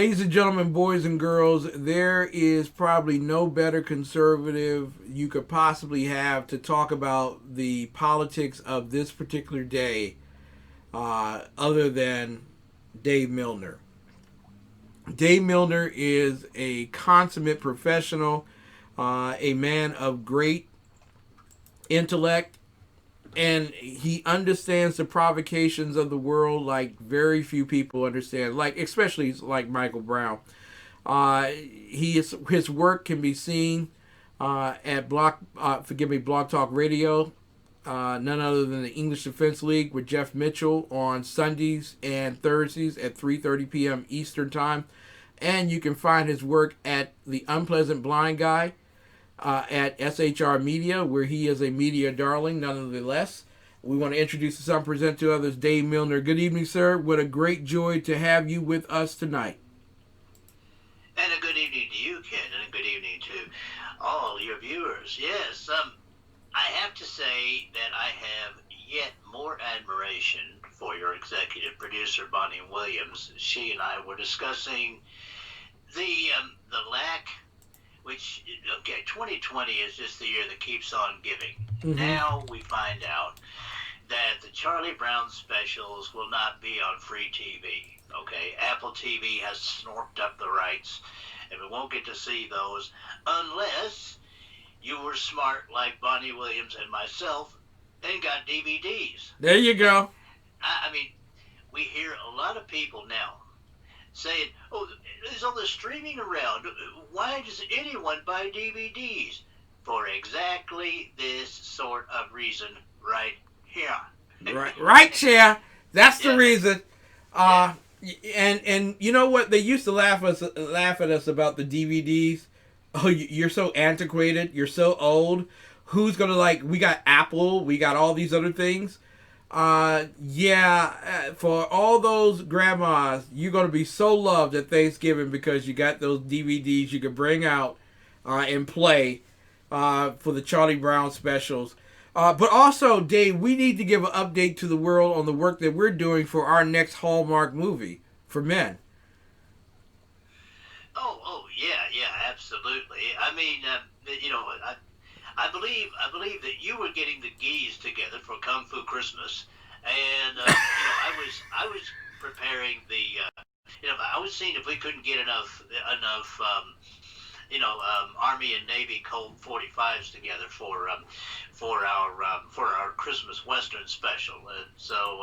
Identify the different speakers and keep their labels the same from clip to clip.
Speaker 1: Ladies and gentlemen, boys and girls, there is probably no better conservative you could possibly have to talk about the politics of this particular day other than Dave Milner. Dave Milner is a consummate professional, a man of great intellect, and he understands the provocations of the world like very few people understand, like especially like Michael Brown. His work can be seen at Blog Talk Radio. None other than the English Defense League with Jeff Mitchell on Sundays and Thursdays at 3:30 p.m. Eastern Time, and you can find his work at The Unpleasant Blind Guy at SHR Media, where he is a media darling, nonetheless. We want to introduce some, present to others, Dave Milner. Good evening, sir. What a great joy to have you with us tonight.
Speaker 2: And a good evening to you, Ken, and a good evening to all your viewers. Yes, I have to say that I have yet more admiration for your executive producer, Bonnie Williams. She and I were discussing the lack, which, okay, 2020 is just the year that keeps on giving. Mm-hmm. Now we find out that the Charlie Brown specials will not be on free TV. Okay, Apple TV has snorked up the rights, and we won't get to see those unless you were smart like Bonnie Williams and myself and got DVDs.
Speaker 1: There you go.
Speaker 2: I mean, we hear a lot of people now saying, oh, there's all this streaming around. Why does anyone buy DVDs? For exactly this sort of reason right here.
Speaker 1: Right here. That's the reason. And you know what? They used to laugh at us about the DVDs. Oh, you're so antiquated. You're so old. Who's going to we got Apple. We got all these other things. For all those grandmas, you're going to be so loved at Thanksgiving because you got those DVDs you can bring out and play for the Charlie Brown specials. But also, Dave, we need to give an update to the world on the work that we're doing for our next Hallmark movie for men.
Speaker 2: Oh, yeah, absolutely. I mean, I believe that you were getting the geese together for Kung Fu Christmas, and I was preparing I was seeing if we couldn't get enough Army and Navy Colt 45s together for our Christmas Western special. And so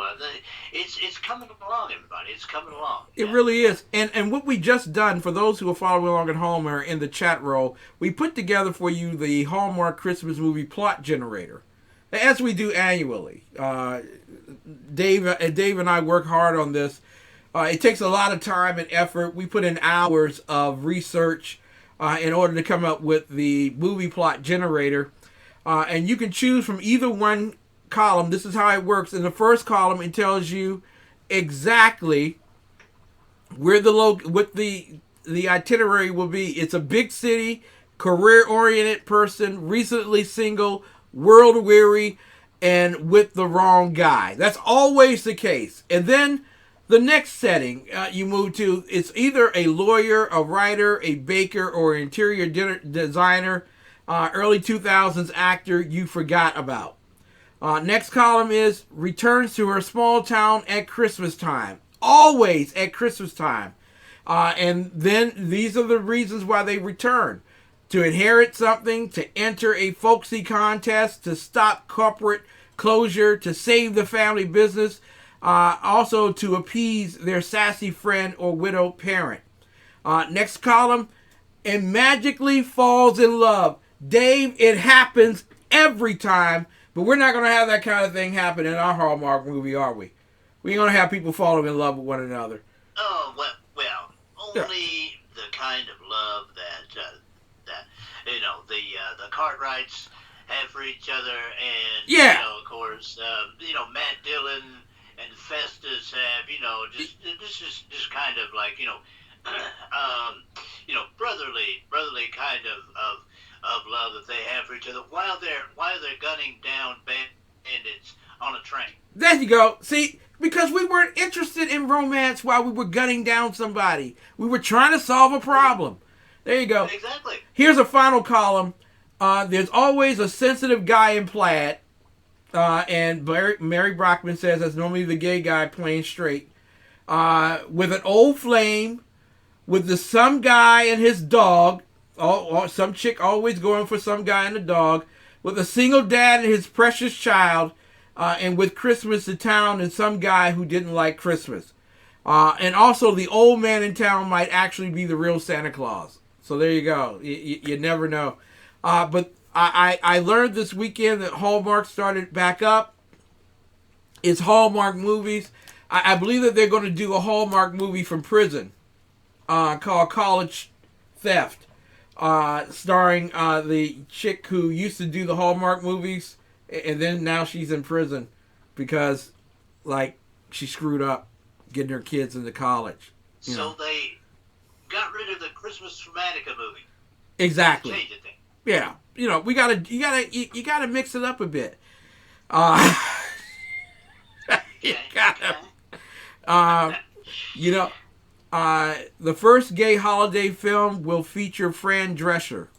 Speaker 2: it's coming along, everybody. It's coming along.
Speaker 1: It really is. And what we just done, for those who are following along at home or in the chat roll, we put together for you the Hallmark Christmas movie plot generator, as we do annually. Dave and I work hard on this. It takes a lot of time and effort. We put in hours of research in order to come up with the movie plot generator. And you can choose from either one column. This is how it works. In the first column, it tells you exactly where what the itinerary will be. It's a big city, career-oriented person, recently single, world-weary, and with the wrong guy. That's always the case. And then the next setting you move to, it's either a lawyer, a writer, a baker, or an interior designer, early 2000s actor you forgot about. Next column is returns to her small town at Christmas time. Always at Christmas time. And then these are the reasons why they return. To inherit something, to enter a folksy contest, to stop corporate closure, to save the family business, also to appease their sassy friend or widowed parent. Next column, and magically falls in love. Dave, it happens every time, but we're not going to have that kind of thing happen in our Hallmark movie, are we? We're going to have people falling in love with one another.
Speaker 2: Oh, well, only the kind of love that the Cartwrights have for each other, and of course, Matt Dillon and Festus have, just kind of like, brotherly kind of love that they have for each other while they're gunning down bandits on a train.
Speaker 1: There you go. See, because we weren't interested in romance while we were gunning down somebody. We were trying to solve a problem. There you go.
Speaker 2: Exactly.
Speaker 1: Here's a final column. There's always a sensitive guy in plaid. And Mary Brockman says that's normally the gay guy playing straight. With an old flame, with some guy and his dog. Some chick always going for some guy and a dog. With a single dad and his precious child. And with Christmas in town and some guy who didn't like Christmas. And also the old man in town might actually be the real Santa Claus. So there you go. You never know. But I learned this weekend that Hallmark started back up. It's Hallmark movies. I believe that they're going to do a Hallmark movie from prison called College Theft. Starring the chick who used to do the Hallmark movies. And then now she's in prison because, like, she screwed up getting her kids into college.
Speaker 2: So they got rid of the Christmas Dramatica movie.
Speaker 1: Exactly.
Speaker 2: Change it then.
Speaker 1: Yeah. You gotta mix it up a bit. The first gay holiday film will feature Fran Drescher.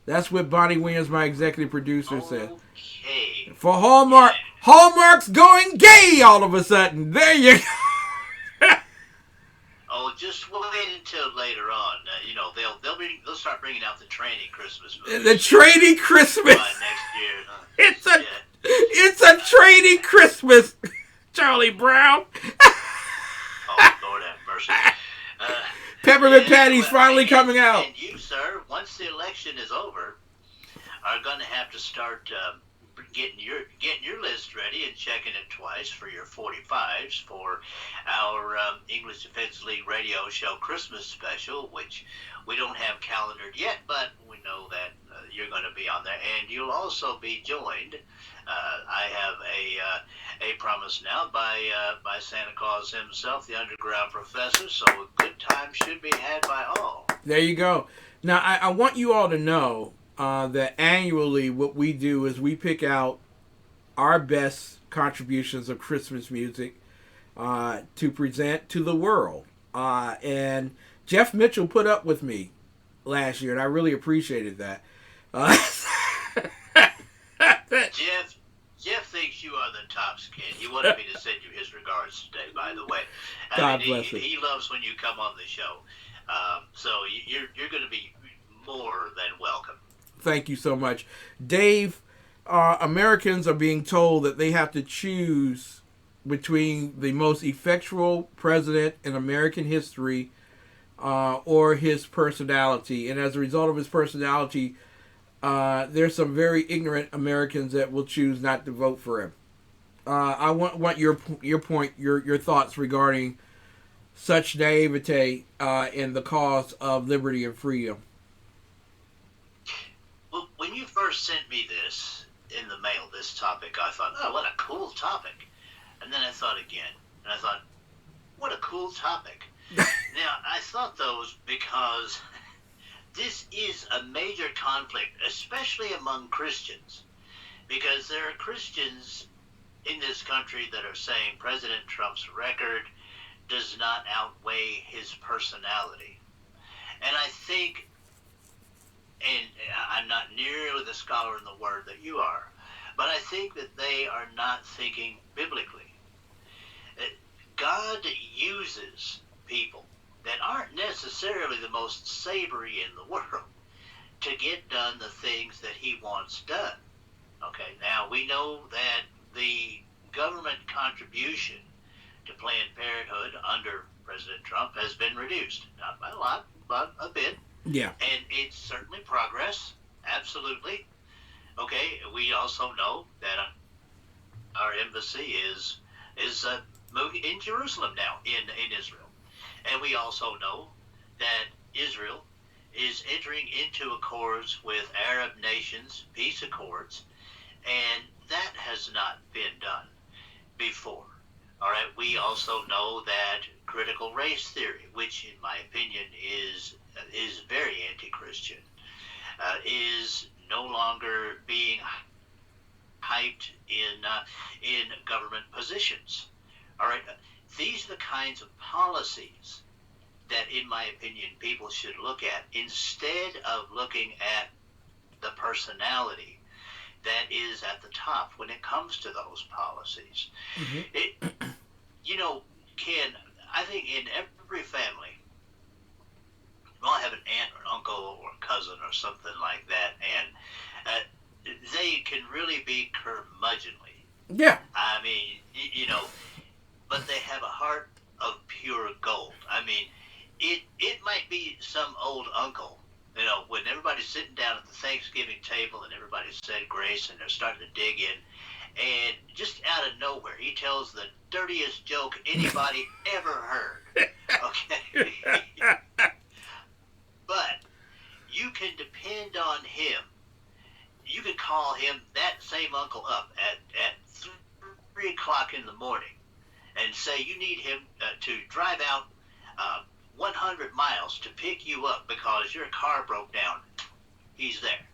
Speaker 1: That's what Bonnie Williams, my executive producer, said.
Speaker 2: Okay.
Speaker 1: For Hallmark, Hallmark's going gay all of a sudden. There you go.
Speaker 2: Oh, just wait until later on. They'll start bringing out the training Christmas movies.
Speaker 1: The training Christmas.
Speaker 2: Next year.
Speaker 1: It's a training Christmas. Charlie Brown.
Speaker 2: Oh, Lord have mercy.
Speaker 1: Peppermint Patty's finally coming out.
Speaker 2: And you, sir, once the election is over, are going to have to start getting your list ready and checking it twice for your 45s for our English Defense League radio show Christmas special, which we don't have calendared yet, but we know that you're going to be on there, and you'll also be joined. I have a promise now by Santa Claus himself, the underground professor, so a good time should be had by all.
Speaker 1: There you go. Now, I want you all to know that annually what we do is we pick out our best contributions of Christmas music to present to the world. And Jeff Mitchell put up with me last year, and I really appreciated that.
Speaker 2: Jeff thinks you are the tops kid. He wanted me to send you his regards today, by the way.
Speaker 1: God bless him.
Speaker 2: He loves when you come on the show. So you're going to be more than welcome.
Speaker 1: Thank you so much. Dave, Americans are being told that they have to choose between the most effectual president in American history or his personality. And as a result of his personality, there's some very ignorant Americans that will choose not to vote for him. I want your point, your thoughts regarding such naivete in the cause of liberty and freedom.
Speaker 2: Well, when you first sent me this in the mail, this topic, I thought, oh, what a cool topic. And then I thought again, and I thought, what a cool topic. Now, I thought those because this is a major conflict, especially among Christians, because there are Christians in this country that are saying President Trump's record does not outweigh his personality. And I think, and I'm not nearly the scholar in the word that you are, but I think that they are not thinking biblically. God uses people that aren't necessarily the most savory in the world to get done the things that he wants done. Okay, now we know that the government contribution to Planned Parenthood under President Trump has been reduced. Not by a lot, but a bit.
Speaker 1: Yeah.
Speaker 2: And it's certainly progress, absolutely. Okay, we also know that our embassy is moving in Jerusalem now, in Israel. And we also know that Israel is entering into accords with Arab nations, peace accords, and that has not been done before. All right, we also know that critical race theory, which in my opinion is very anti-Christian, is no longer being hyped in government positions. All right, these are the kinds of policies that, in my opinion, people should look at instead of looking at the personality that is at the top when it comes to those policies.
Speaker 1: Mm-hmm.
Speaker 2: You know, Ken, I think in every family, we'll have an aunt or an uncle or a cousin or something like that, and they can really be curmudgeonly.
Speaker 1: Yeah.
Speaker 2: I mean, but they have a heart of pure gold. I mean, it might be some old uncle, when everybody's sitting down at the Thanksgiving table and everybody's said grace and they're starting to dig in, and just out of nowhere, he tells the dirtiest joke anybody ever heard. Okay? But you can depend on him. You can call him, that same uncle, up at 3 o'clock in the morning and say you need him to drive out 100 miles to pick you up because your car broke down. He's there.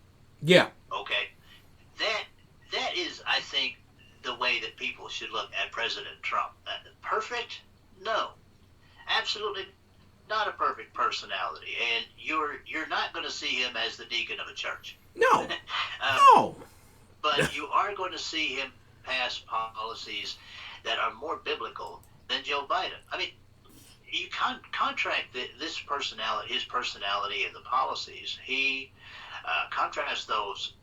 Speaker 1: Yeah.
Speaker 2: Okay? That is, I think, the way that people should look at President Trump. Perfect? No. Absolutely not a perfect personality. And you're not going to see him as the deacon of a church.
Speaker 1: No. No.
Speaker 2: But you are going to see him pass policies that are more biblical than Joe Biden. I mean, you contract his personality and the policies. He contrasts those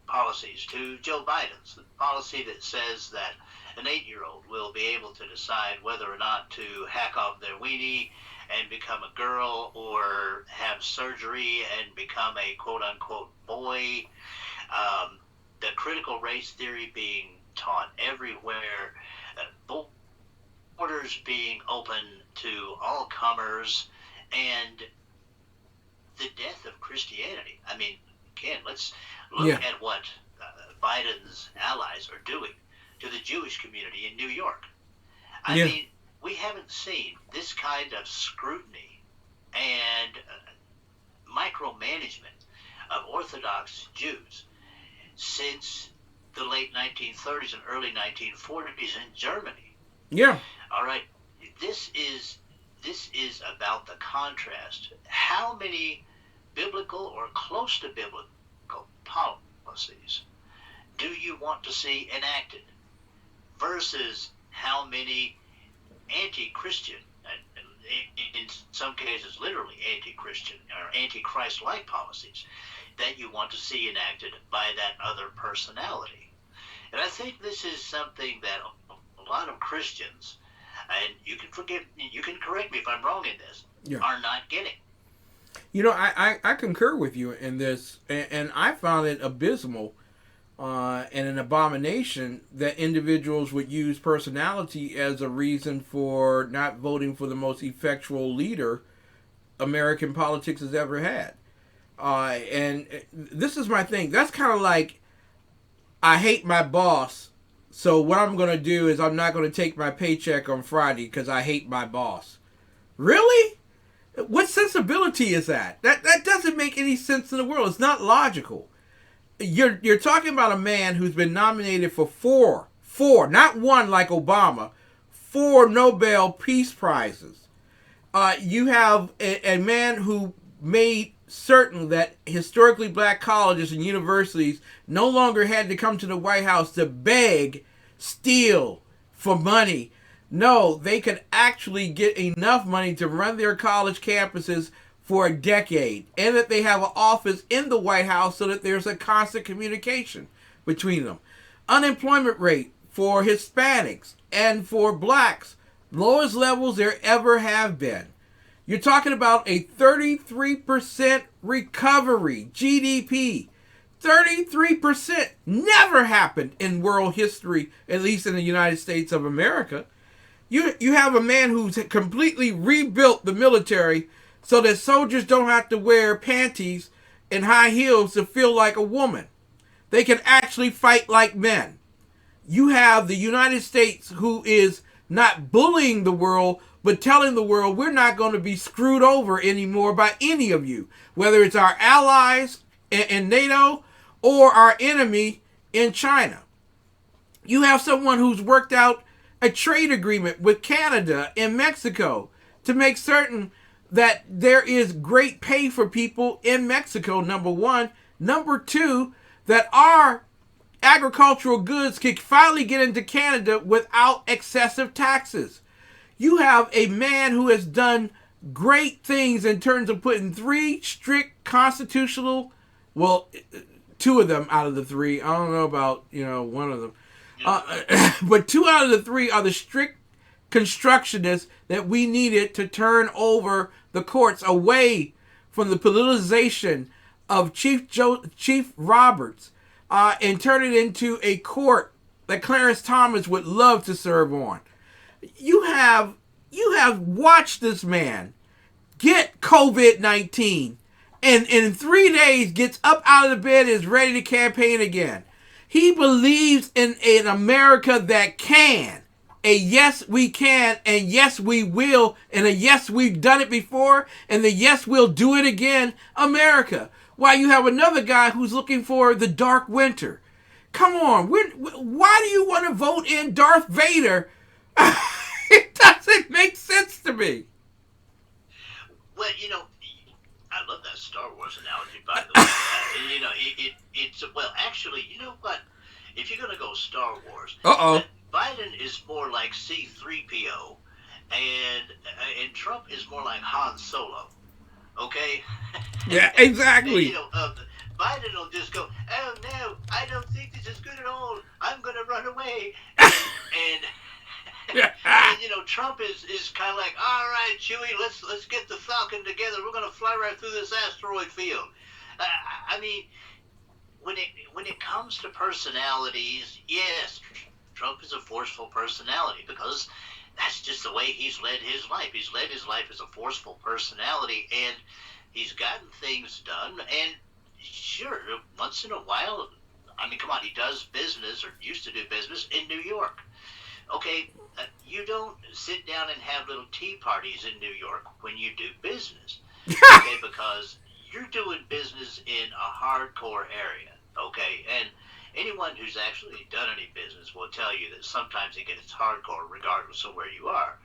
Speaker 2: policies to Joe Biden's, the policy that says that an 8-year-old will be able to decide whether or not to hack off their weenie and become a girl or have surgery and become a quote-unquote boy. The critical race theory being taught everywhere. Borders being open to all comers, and the death of Christianity. I mean, Ken, let's look at what Biden's allies are doing to the Jewish community in New York. I mean, we haven't seen this kind of scrutiny and micromanagement of Orthodox Jews since the late 1930s and early 1940s in Germany.
Speaker 1: Yeah.
Speaker 2: All right. This is about the contrast. How many biblical or close to biblical policies do you want to see enacted versus how many anti-Christian, and in some cases literally anti-Christian or anti-Christ-like policies that you want to see enacted by that other personality? And I think this is something that a lot of Christians, and you can correct me if I'm wrong in this, are not getting.
Speaker 1: I concur with you in this, and I found it abysmal and an abomination that individuals would use personality as a reason for not voting for the most effectual leader American politics has ever had. And this is my thing. That's kind of like, I hate my boss, so what I'm going to do is I'm not going to take my paycheck on Friday because I hate my boss. Really? What sensibility is that? That doesn't make any sense in the world. It's not logical. You're talking about a man who's been nominated for four, not one like Obama, 4 Nobel Peace Prizes. You have a man who made certain that historically black colleges and universities no longer had to come to the White House to beg, steal for money. No, they could actually get enough money to run their college campuses for a decade, and that they have an office in the White House so that there's a constant communication between them. Unemployment rate for Hispanics and for blacks, lowest levels there ever have been. You're talking about a 33% recovery, GDP. 33% never happened in world history, at least in the United States of America. You have a man who's completely rebuilt the military so that soldiers don't have to wear panties and high heels to feel like a woman. They can actually fight like men. You have the United States who is not bullying the world, but telling the world we're not going to be screwed over anymore by any of you, whether it's our allies in NATO or our enemy in China. You have someone who's worked out a trade agreement with Canada and Mexico to make certain that there is great pay for people in Mexico, number one. Number two, that our agricultural goods can finally get into Canada without excessive taxes. You have a man who has done great things in terms of putting three strict constitutional, well, two of them out of the three. I don't know about, one of them. But two out of the three are the strict constructionists that we needed to turn over the courts away from the politicization of Chief Roberts and turn it into a court that Clarence Thomas would love to serve on. You have watched this man get COVID-19 and in 3 days gets up out of the bed and is ready to campaign again. He believes in an America that can. A yes, we can, and yes, we will, and a yes, we've done it before, and the yes, we'll do it again, America. While you have another guy who's looking for the dark winter. Come on, why do you want to vote in Darth Vader? It doesn't make sense to me.
Speaker 2: Well, I love that Star Wars analogy, by the way. It's well, actually, you know what? If you're going to go Star Wars, Biden is more like C-3PO, and Trump is more like Han Solo. Okay?
Speaker 1: Yeah, exactly.
Speaker 2: Biden will just go, oh no, I don't think this is good at all. I'm going to run away. And Trump is kind of like, all right, Chewie, let's get the Falcon together. We're going to fly right through this asteroid field. I mean, when it comes to personalities, yes, Trump is a forceful personality because that's just the way he's led his life. He's led his life as a forceful personality, and he's gotten things done. And sure, once in a while, I mean, come on, he does business or used to do business in New York. Okay, you don't sit down and have little tea parties in New York when you do business, okay, because you're doing business in a hardcore area, okay, and anyone who's actually done any business will tell you that sometimes it gets hardcore regardless of where you are,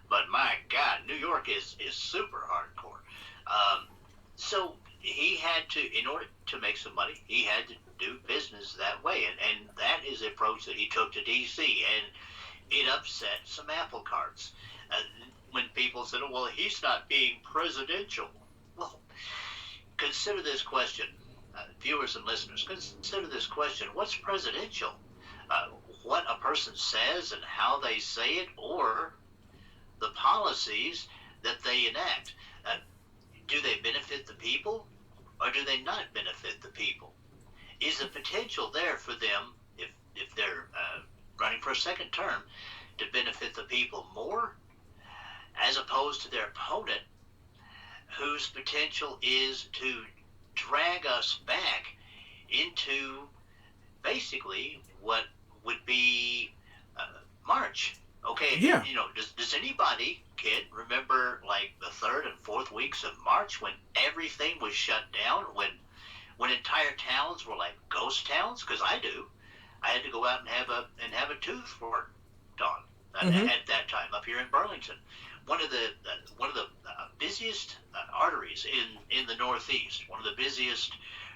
Speaker 2: but my God, New York is super hardcore. So he had to, in order to make some money, he had to do business that way, and that is the approach that he took to D.C., and it upset some apple carts. When people said, oh, well, he's not being presidential. Well, consider this question, viewers and listeners, consider this question. What's presidential? What a person says and how they say it, or the policies that they enact? Do they benefit the people, or do they not benefit the people? Is the potential there for them, if they're running for a second term, to benefit the people more, as opposed to their opponent, whose potential is to drag us back into basically what would be March? Okay,
Speaker 1: yeah.
Speaker 2: Does anybody, kid, remember like the third and fourth weeks of March when everything was shut down, when entire towns were like ghost towns? Because I do. I had to go out and have a tooth worked on at that time up here in Burlington. One of the busiest arteries in the Northeast, one of the busiest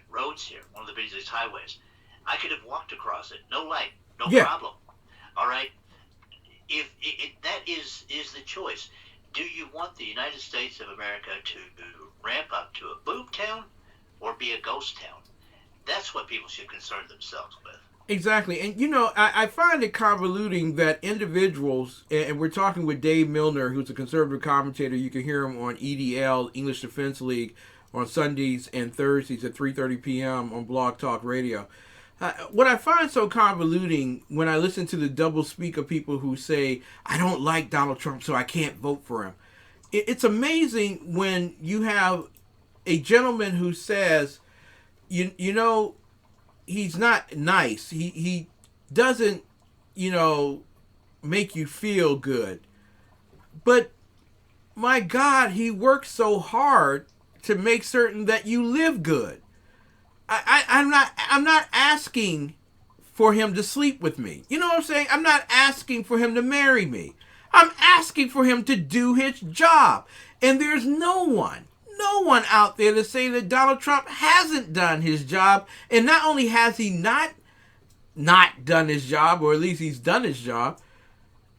Speaker 2: roads here, one of the busiest highways. I could have walked across it, no light, no problem. All right. If that is the choice, do you want the United States of America to ramp up to a boom town or be a ghost town? That's what people should concern themselves with.
Speaker 1: Exactly. And, I find it convoluting that individuals, and we're talking with Dave Milner, who's a conservative commentator. You can hear him on EDL, English Defense League, on Sundays and Thursdays at 3:30 p.m. on Blog Talk Radio. What I find so convoluting when I listen to the double speak of people who say, I don't like Donald Trump, so I can't vote for him. It's amazing when you have a gentleman who says, he's not nice. He doesn't, make you feel good. But my God, he works so hard to make certain that you live good. I'm not asking for him to sleep with me. You know what I'm saying? I'm not asking for him to marry me. I'm asking for him to do his job. And there's no one out there to say that Donald Trump hasn't done his job. And not only has he not done his job, or at least he's done his job,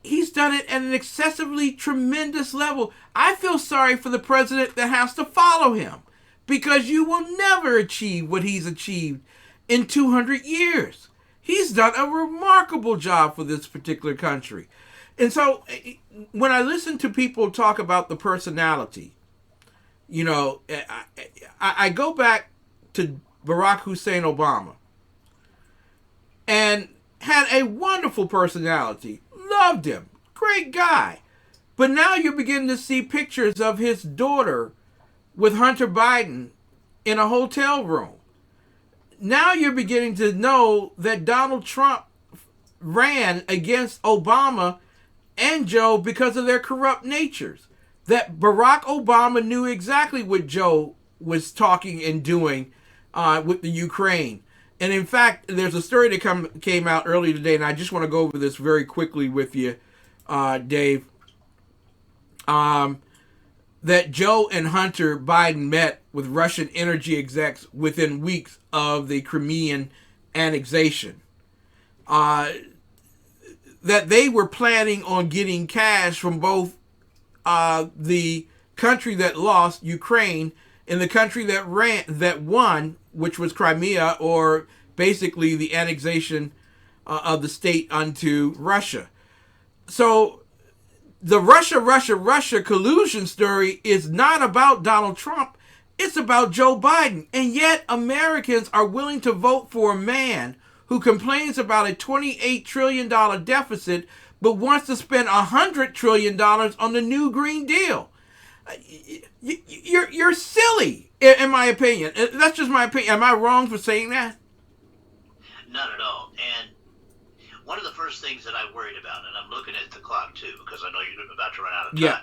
Speaker 1: he's done it at an excessively tremendous level. I feel sorry for the president that has to follow him, because you will never achieve what he's achieved in 200 years. He's done a remarkable job for this particular country. And so when I listen to people talk about the personality, you know, I go back to Barack Hussein Obama, and had a wonderful personality. Loved him. Great guy. But now you're beginning to see pictures of his daughter with Hunter Biden in a hotel room. Now you're beginning to know that Donald Trump ran against Obama and Joe because of their corrupt natures. That Barack Obama knew exactly what Joe was talking and doing with the Ukraine. And in fact, there's a story that came out earlier today, and I just want to go over this very quickly with you, Dave. That Joe and Hunter Biden met with Russian energy execs within weeks of the Crimean annexation. That they were planning on getting cash from both the country that lost, Ukraine, and the country that won, which was Crimea, or basically the annexation of the state unto Russia. So the Russia collusion story is not about Donald Trump. It's about Joe Biden. And yet Americans are willing to vote for a man who complains about a $28 trillion deficit but wants to spend $100 trillion on the new Green Deal. You're silly, in my opinion. That's just my opinion. Am I wrong for saying that?
Speaker 2: Not at all. And one of the first things that I worried about, and I'm looking at the clock too, because I know you're about to run out of time.
Speaker 1: Yeah.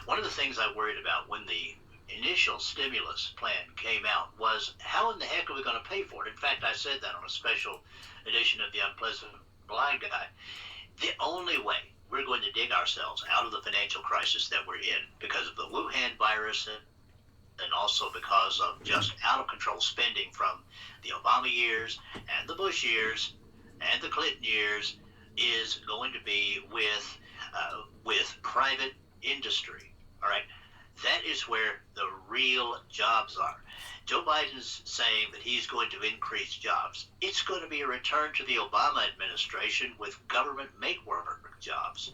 Speaker 2: One of the things I worried about when the initial stimulus plan came out was, how in the heck are we going to pay for it? In fact, I said that on a special edition of The Unpleasant Blind Guy. The only way we're going to dig ourselves out of the financial crisis that we're in, because of the Wuhan virus and also because of just out of control spending from the Obama years and the Bush years and the Clinton years, is going to be with private industry. All right, that is where the real jobs are. Joe Biden's saying that he's going to increase jobs. It's going to be a return to the Obama administration with government make-work jobs.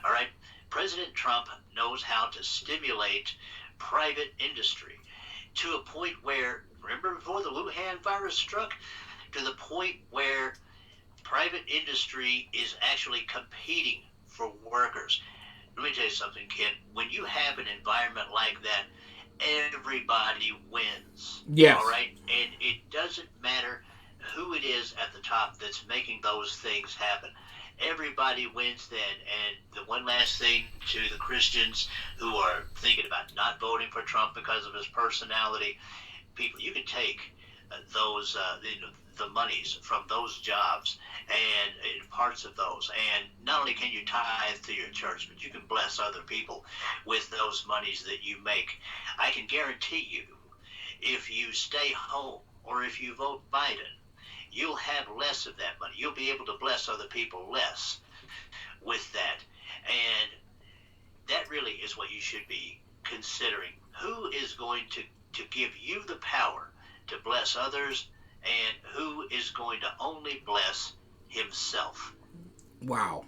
Speaker 2: All right, President Trump knows how to stimulate private industry to a point where, remember before the Wuhan virus struck, to the point where private industry is actually competing for workers. Let me tell you something, Ken. When you have an environment like that, everybody wins.
Speaker 1: Yes.
Speaker 2: All right? And it doesn't matter who it is at the top that's making those things happen. Everybody wins then. And the one last thing to the Christians who are thinking about not voting for Trump because of his personality, people, you can take those the monies from those jobs and parts of those, and not only can you tithe to your church, but you can bless other people with those monies that you make. I can guarantee you, if you stay home or if you vote Biden, you'll have less of that money. You'll be able to bless other people less with that. And that really is what you should be considering. Who is going to give you the power to bless others, and who is going to only bless himself?
Speaker 1: Wow.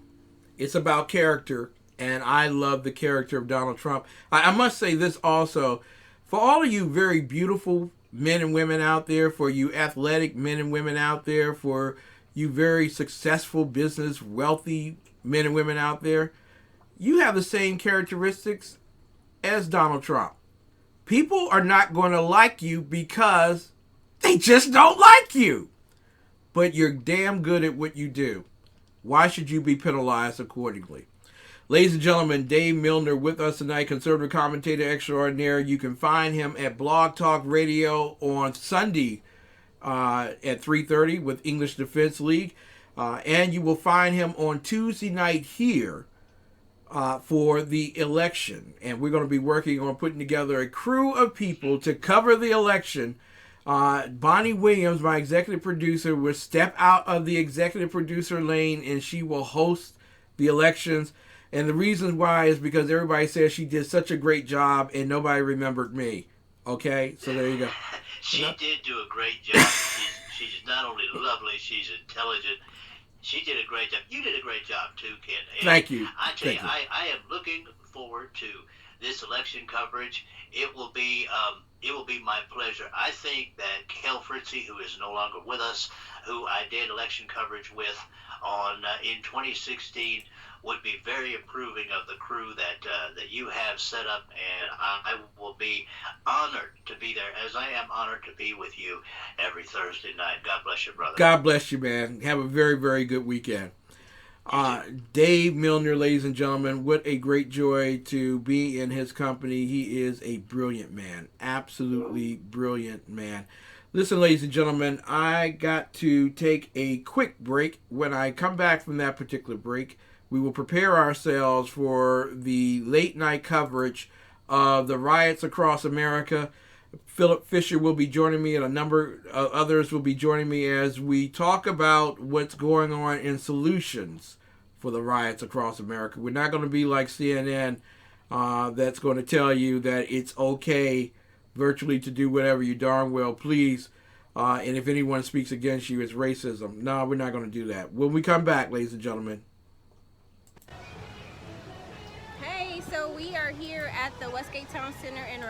Speaker 1: It's about character, and I love the character of Donald Trump. I must say this also, for all of you very beautiful men and women out there, for you athletic men and women out there, for you very successful business, wealthy men and women out there, you have the same characteristics as Donald Trump. People are not going to like you because they just don't like you. But you're damn good at what you do. Why should you be penalized accordingly? Ladies and gentlemen, Dave Milner with us tonight, conservative commentator extraordinaire. You can find him at Blog Talk Radio on Sunday at 3:30 with English Defense League. And you will find him on Tuesday night here for the election. And we're going to be working on putting together a crew of people to cover the election. Bonnie Williams, my executive producer, will step out of the executive producer lane and she will host the elections. And the reason why is because everybody says she did such a great job and nobody remembered me. Okay, so there you go.
Speaker 2: She did do a great job. She's not only lovely, she's intelligent. She did a great job. You did a great job too, Ken. And
Speaker 1: Thank you.
Speaker 2: I tell you, I am looking forward to this election coverage. It will be my pleasure. I think that Kel Fritzy, who is no longer with us, who I did election coverage with in 2016, would be very approving of the crew that you have set up, and I will be honored to be there, as I am honored to be with you every Thursday night. God bless you, brother.
Speaker 1: God bless you, man. Have a very, very good weekend. Dave Milner, ladies and gentlemen, what a great joy to be in his company. He is a brilliant man, absolutely brilliant man. Listen, ladies and gentlemen, I got to take a quick break. When I come back from that particular break, we will prepare ourselves for the late night coverage of the riots across America. Philip Fisher will be joining me, and a number of others will be joining me as we talk about what's going on in solutions for the riots across America. We're not going to be like CNN that's going to tell you that it's okay virtually to do whatever you darn well please. And if anyone speaks against you, it's racism. No, we're not going to do that. When we come back, ladies and gentlemen.
Speaker 3: Hey, so we are here at the Westgate Town Center in